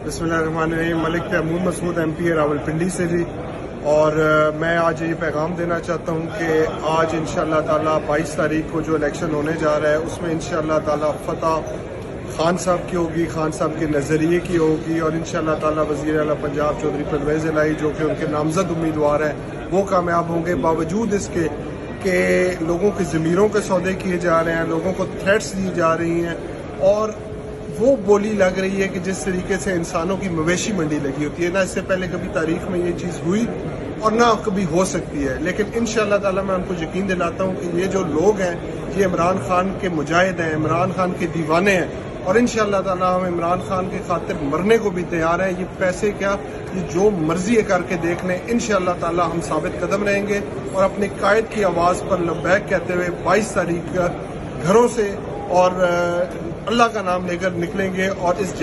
बिस्मिल्लाहिर्रहमानिर्रहीम। मलिक तैमूर मसूद MP है रावलपिंडी से जी। और मैं आज ये पैगाम देना चाहता हूँ कि आज इंशाअल्लाह ताला 22 तारीख को जो इलेक्शन होने जा रहा है उसमें इंशाअल्लाह ताला फतह खान साहब की होगी, खान साहब के नज़रिए की होगी। और इंशाअल्लाह ताला वज़ीर आला पंजाब चौधरी परवेज़ इलाही जो कि उनके नामजद उम्मीदवार हैं वो कामयाब होंगे, बावजूद इसके कि लोगों के ज़मीरों के सौदे किए जा रहे हैं, लोगों को थ्रेट्स दी जा रही हैं और वो बोली लग रही है कि जिस तरीके से इंसानों की मवेशी मंडी लगी होती है ना, इससे पहले कभी तारीख में ये चीज़ हुई और ना कभी हो सकती है। लेकिन इंशाअल्लाह ताला मैं उनको यकीन दिलाता हूँ कि ये जो लोग हैं ये इमरान खान के मुजाहिद हैं, इमरान खान के दीवाने हैं और इंशाअल्लाह ताला हम इमरान खान की खातिर मरने को भी तैयार हैं। ये पैसे क्या, ये जो मर्जी है करके देख लें, इंशाअल्लाह ताला हम साबित कदम रहेंगे और अपने कायद की आवाज़ पर लब्बैक कहते हुए 22 तारीख घरों से और अल्लाह का नाम लेकर निकलेंगे और इस